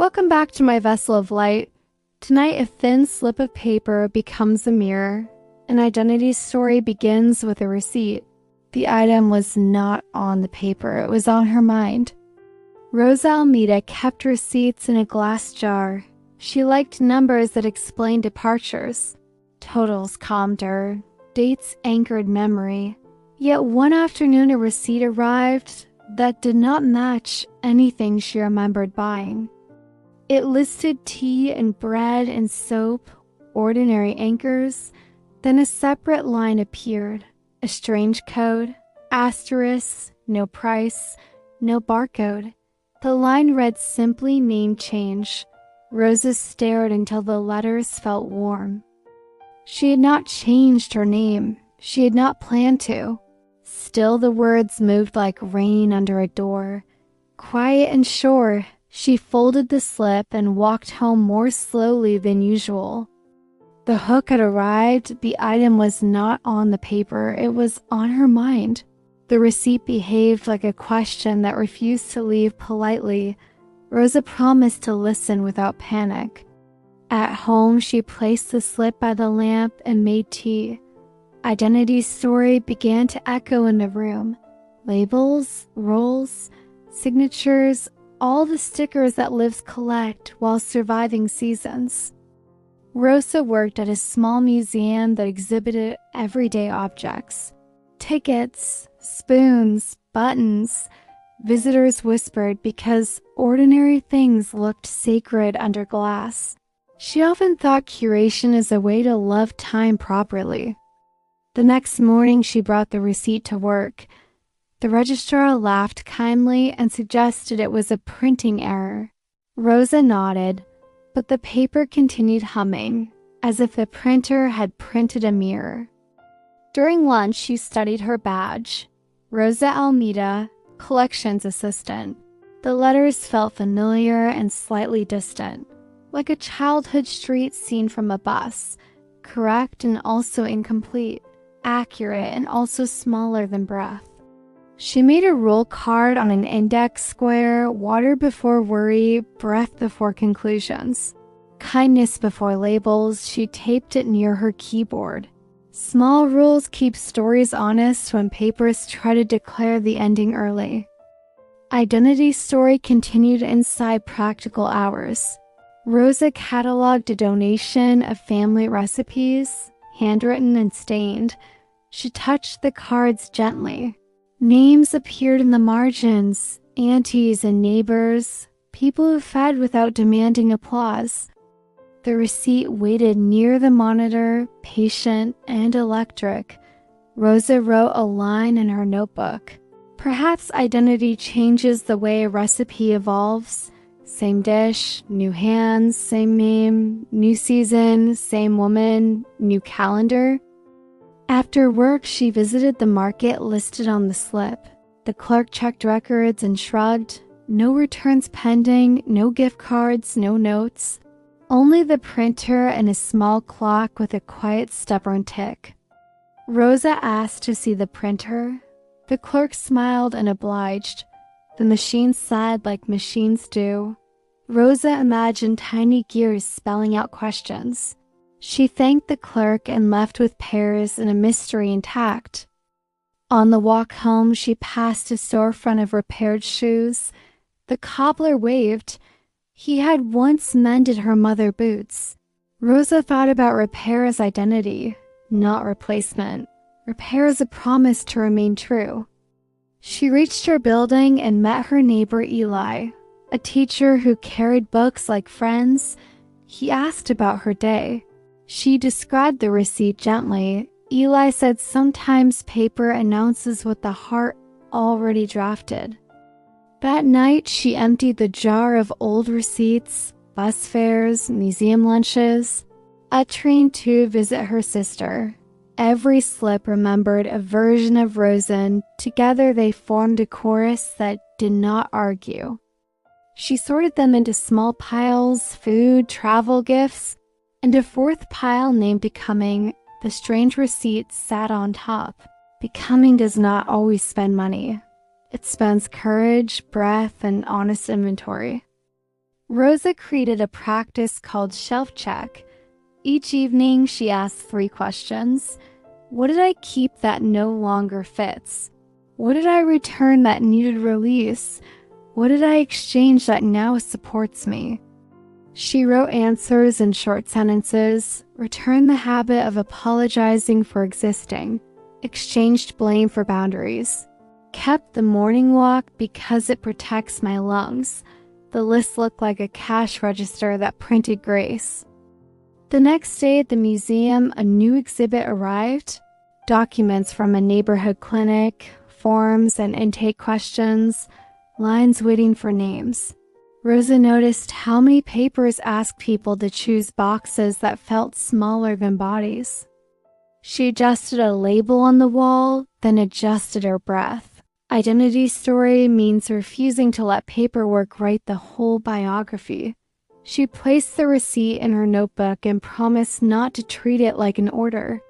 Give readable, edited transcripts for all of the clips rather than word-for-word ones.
Welcome back to my vessel of light. Tonight, a thin slip of paper becomes a mirror. An identity story begins with a receipt. The item was not on the paper, it was on her mind. Rosa Almeida kept receipts in a glass jar. She liked numbers that explained departures. Totals calmed her. Dates anchored memory. Yet one afternoon a receipt arrived that did not match anything she remembered buying. It listed tea and bread and soap, ordinary anchors. Then a separate line appeared. A strange code, asterisk, no price, no barcode. The line read simply name change. Rosa stared until the letters felt warm. She had not changed her name. She had not planned to. Still the words moved like rain under a door. Quiet and sure, she folded the slip and walked home more slowly than usual. The hook had arrived. The item was not on the paper. It was on her mind. The receipt behaved like a question that refused to leave politely. Rosa promised to listen without panic. At home, she placed the slip by the lamp and made tea. Identity's story began to echo in the room. Labels, roles, signatures, all the stickers that lives collect while surviving seasons. Rosa worked at a small museum that exhibited everyday objects. Tickets, spoons, buttons. Visitors whispered because ordinary things looked sacred under glass. She often thought curation is a way to love time properly. The next morning she brought the receipt to work. The registrar laughed kindly and suggested it was a printing error. Rosa nodded, but the paper continued humming, as if the printer had printed a mirror. During lunch, she studied her badge. Rosa Almeida, collections assistant. The letters felt familiar and slightly distant, like a childhood street scene from a bus, correct and also incomplete, accurate and also smaller than breath. She made a rule card on an index square, water before worry, breath before conclusions. Kindness before labels, she taped it near her keyboard. Small rules keep stories honest when papers try to declare the ending early. Identity story continued inside practical hours. Rosa cataloged a donation of family recipes, handwritten and stained. She touched the cards gently. Names appeared in the margins, aunties and neighbors, people who fed without demanding applause. The receipt waited near the monitor, patient and electric. Rosa wrote a line in her notebook. Perhaps identity changes the way a recipe evolves. Same dish, new hands, same name, new season, same woman, new calendar. After work, she visited the market listed on the slip. The clerk checked records and shrugged. No returns pending, no gift cards, no notes. Only the printer and a small clock with a quiet, stubborn tick. Rosa asked to see the printer. The clerk smiled and obliged. The machine sighed like machines do. Rosa imagined tiny gears spelling out questions. She thanked the clerk and left with pears and a mystery intact. On the walk home, she passed a storefront of repaired shoes. The cobbler waved. He had once mended her mother boots. Rosa thought about repair as identity, not replacement. Repair as a promise to remain true. She reached her building and met her neighbor Eli, a teacher who carried books like friends. He asked about her day. She described the receipt gently. Eli said sometimes paper announces what the heart already drafted. That night, she emptied the jar of old receipts, bus fares, museum lunches, a train to visit her sister. Every slip remembered a version of Rosa. Together they formed a chorus that did not argue. She sorted them into small piles, food, travel gifts, and a fourth pile named Becoming. The strange receipt sat on top. Becoming does not always spend money. It spends courage, breath, and honest inventory. Rosa created a practice called shelf check. Each evening, she asked 3 questions. What did I keep that no longer fits? What did I return that needed release? What did I exchange that now supports me? She wrote answers in short sentences, returned the habit of apologizing for existing, exchanged blame for boundaries, kept the morning walk because it protects my lungs. The list looked like a cash register that printed grace. The next day at the museum, a new exhibit arrived. Documents from a neighborhood clinic, forms and intake questions, lines waiting for names. Rosa noticed how many papers asked people to choose boxes that felt smaller than bodies. She adjusted a label on the wall, then adjusted her breath. Identity story means refusing to let paperwork write the whole biography. She placed the receipt in her notebook and promised not to treat it like an order.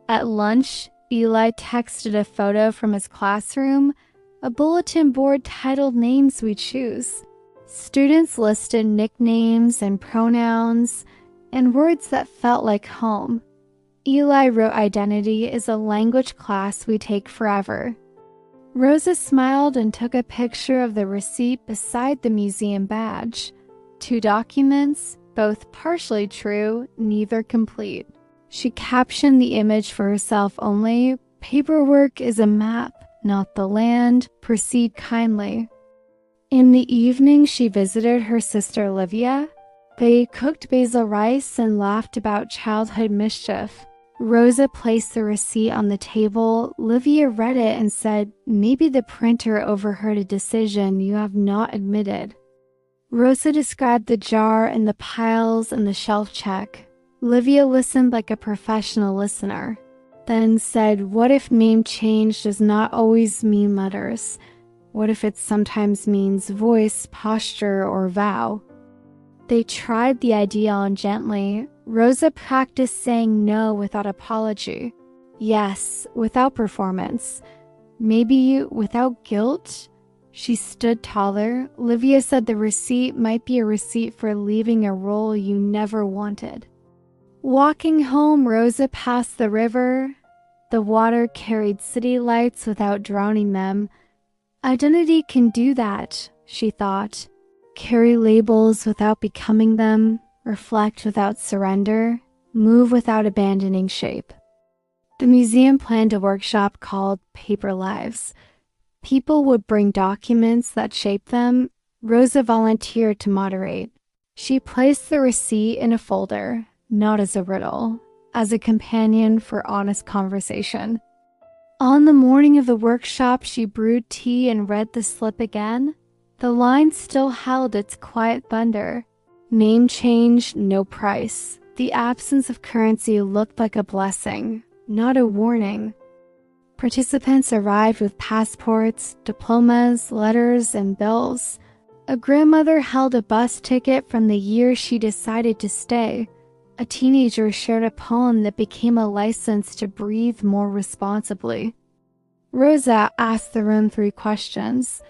At lunch, Eli texted a photo from his classroom, a bulletin board titled Names We Choose. Students listed nicknames and pronouns and words that felt like home. Eli wrote identity is a language class we take forever. Rosa smiled and took a picture of the receipt beside the museum badge. 2 documents, both partially true, neither complete. She captioned the image for herself only, "Paperwork is a map, not the land. Proceed kindly." In the evening, she visited her sister Olivia. They cooked basil rice and laughed about childhood mischief. Rosa placed the receipt on the table. Olivia read it and said, "Maybe the printer overheard a decision you have not admitted." Rosa described the jar and the piles and the shelf check. Olivia listened like a professional listener, then said, "What if name change does not always mean letters? What if it sometimes means voice, posture, or vow?" They tried the idea on gently. Rosa practiced saying no without apology, yes without performance, maybe without guilt. She stood taller. Olivia said the receipt might be a receipt for leaving a role you never wanted. Walking home, Rosa passed the river. The water carried city lights without drowning them. Identity can do that, she thought. Carry labels without becoming them, reflect without surrender, move without abandoning shape. The museum planned a workshop called Paper Lives. People would bring documents that shaped them. Rosa volunteered to moderate. She placed the receipt in a folder, not as a riddle, as a companion for honest conversation. On the morning of the workshop, she brewed tea and read the slip again. The line still held its quiet thunder. Name change, no price. The absence of currency looked like a blessing, not a warning. Participants arrived with passports, diplomas, letters, and bills. A grandmother held a bus ticket from the year she decided to stay. A teenager shared a poem that became a license to breathe more responsibly. Rosa asked the room 3 questions.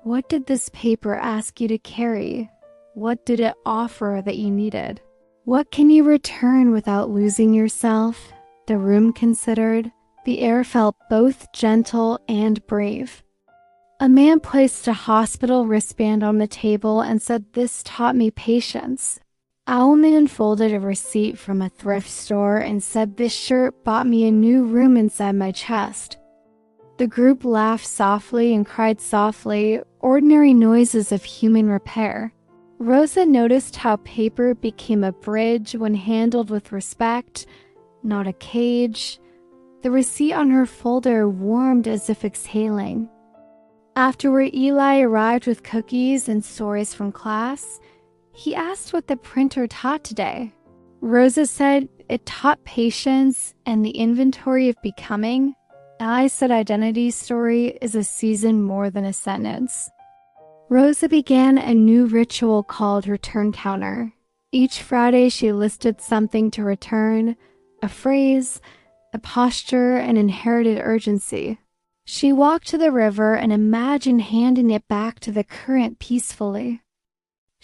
What did this paper ask you to carry? What did it offer that you needed? What can you return without losing yourself? The room considered. The air felt both gentle and brave. A man placed a hospital wristband on the table and said, "This taught me patience." A woman unfolded a receipt from a thrift store and said, "This shirt bought me a new room inside my chest." The group laughed softly and cried softly, ordinary noises of human repair. Rosa noticed how paper became a bridge when handled with respect, not a cage. The receipt on her folder warmed as if exhaling. Afterward, Eli arrived with cookies and stories from class. He asked what the printer taught today. Rosa said it taught patience and the inventory of becoming. I said identity story is a season more than a sentence. Rosa began a new ritual called Return Counter. Each Friday she listed something to return, a phrase, a posture, an inherited urgency. She walked to the river and imagined handing it back to the current peacefully.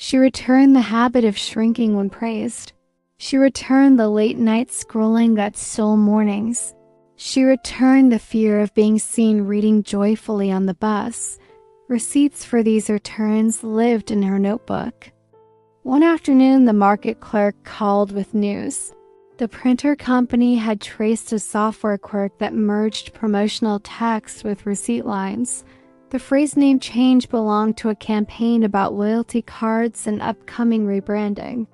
She returned the habit of shrinking when praised. She returned the late-night scrolling that stole mornings. She returned the fear of being seen reading joyfully on the bus. Receipts for these returns lived in her notebook. One afternoon, the market clerk called with news. The printer company had traced a software quirk that merged promotional text with receipt lines. The phrase name change belonged to a campaign about loyalty cards and upcoming rebranding.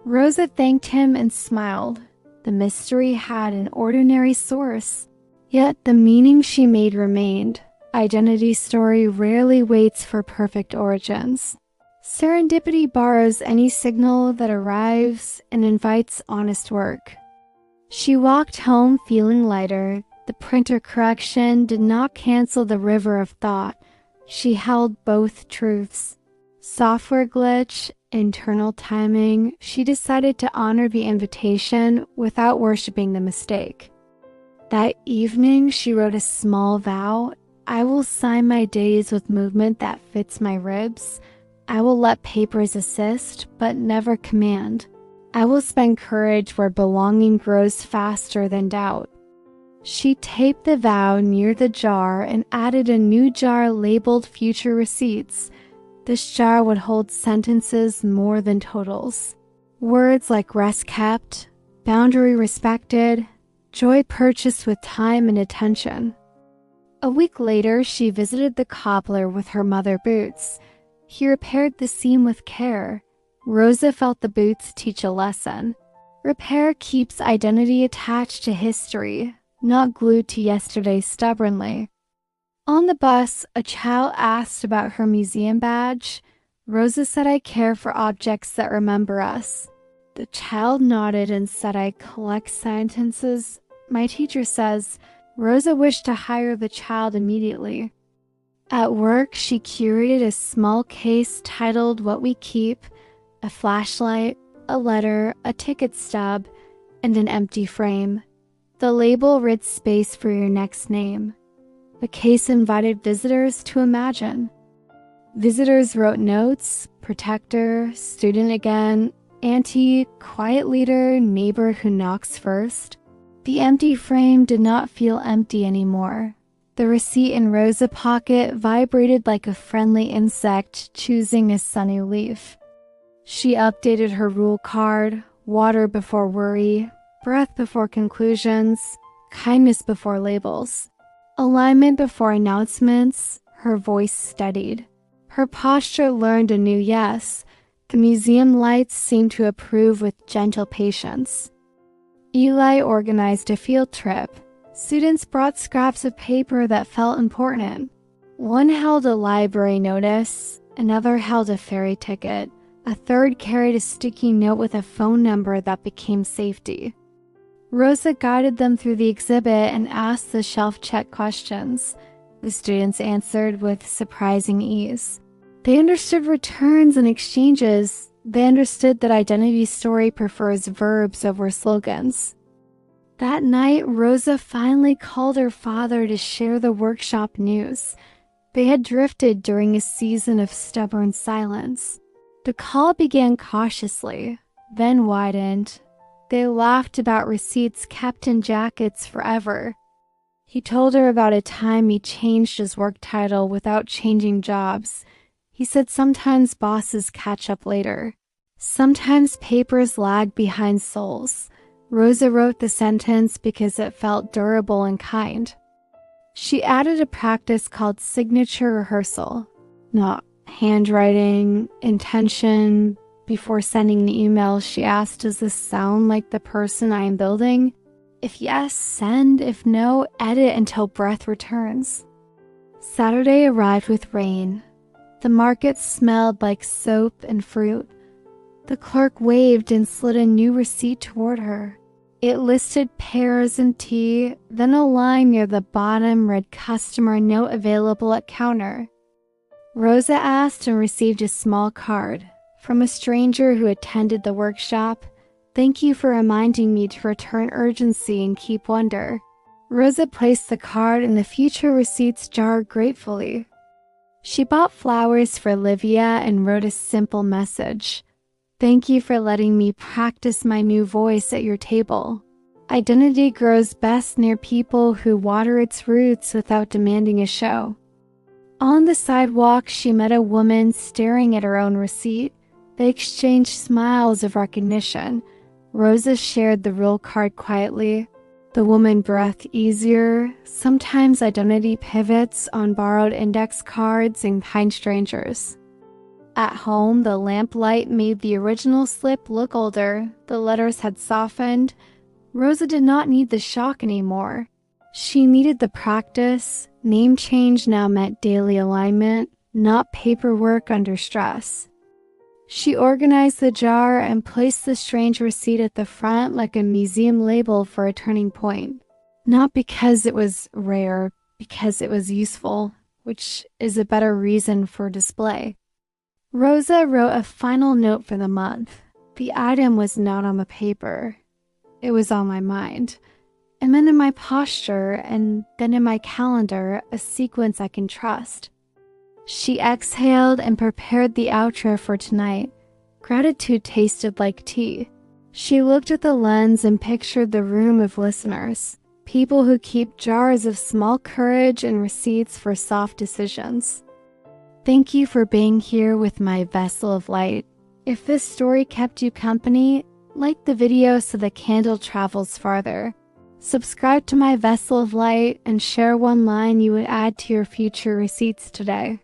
Rosa thanked him and smiled. The mystery had an ordinary source, yet the meaning she made remained. Identity Story rarely waits for perfect origins. Serendipity borrows any signal that arrives and invites honest work. She walked home feeling lighter. The printer correction did not cancel the river of thought. She held both truths. Software glitch, internal timing. She decided to honor the invitation without worshiping the mistake. That evening, she wrote a small vow. I will sign my days with movement that fits my ribs. I will let papers assist, but never command. I will spend courage where belonging grows faster than doubt. She taped the vow near the jar and added a new jar labeled future receipts. This jar would hold sentences more than totals. Words like rest kept, boundary respected, joy purchased with time and attention. A week later, she visited the cobbler with her mother boots. He repaired the seam with care. Rosa felt the boots teach a lesson. Repair keeps identity attached to history, not glued to yesterday stubbornly. On the bus, a child asked about her museum badge. Rosa said, I care for objects that remember us. The child nodded and said, I collect sentences. My teacher says, Rosa wished to hire the child immediately. At work, she curated a small case titled What We Keep, a flashlight, a letter, a ticket stub, and an empty frame. The label read space for your next name. The case invited visitors to imagine. Visitors wrote notes: protector, student again, auntie, quiet leader, neighbor who knocks first. The empty frame did not feel empty anymore. The receipt in Rosa's pocket vibrated like a friendly insect choosing a sunny leaf. She updated her rule card: water before worry, breath before conclusions, kindness before labels. Alignment before announcements. Her voice steadied. Her posture learned a new yes. The museum lights seemed to approve with gentle patience. Eli organized a field trip. Students brought scraps of paper that felt important. One held a library notice, another held a ferry ticket, a third carried a sticky note with a phone number that became safety. Rosa guided them through the exhibit and asked the shelf-check questions. The students answered with surprising ease. They understood returns and exchanges. They understood that Identity Story prefers verbs over slogans. That night, Rosa finally called her father to share the workshop news. They had drifted during a season of stubborn silence. The call began cautiously, then widened. They laughed about receipts kept in jackets forever. He told her about a time he changed his work title without changing jobs. He said sometimes bosses catch up later. Sometimes papers lag behind souls. Rosa wrote the sentence because it felt durable and kind. She added a practice called signature rehearsal. Not handwriting, intention. Before sending the email, she asked, does this sound like the person I am building? If yes, send. If no, edit until breath returns. Saturday arrived with rain. The market smelled like soap and fruit. The clerk waved and slid a new receipt toward her. It listed pears and tea, then a line near the bottom read customer note available at counter. Rosa asked and received a small card. From a stranger who attended the workshop. Thank you for reminding me to return urgency and keep wonder. Rosa placed the card in the future receipts jar gratefully. She bought flowers for Olivia and wrote a simple message. Thank you for letting me practice my new voice at your table. Identity grows best near people who water its roots without demanding a show. On the sidewalk, she met a woman staring at her own receipt. They exchanged smiles of recognition. Rosa shared the rule card quietly. The woman breathed easier. Sometimes identity pivots on borrowed index cards and kind strangers. At home, the lamplight made the original slip look older. The letters had softened. Rosa did not need the shock anymore. She needed the practice. Name change now meant daily alignment, not paperwork under stress. She organized the jar and placed the strange receipt at the front like a museum label for a turning point. Not because it was rare, because it was useful, which is a better reason for display. Rosa wrote a final note for the month. The item was not on the paper. It was on my mind, and then in my posture, and then in my calendar, a sequence I can trust. She exhaled and prepared the outro for tonight. Gratitude tasted like tea. She looked at the lens and pictured the room of listeners, people who keep jars of small courage and receipts for soft decisions. Thank you for being here with my vessel of light. If this story kept you company, like the video so the candle travels farther. Subscribe to my vessel of light and share one line you would add to your future receipts today.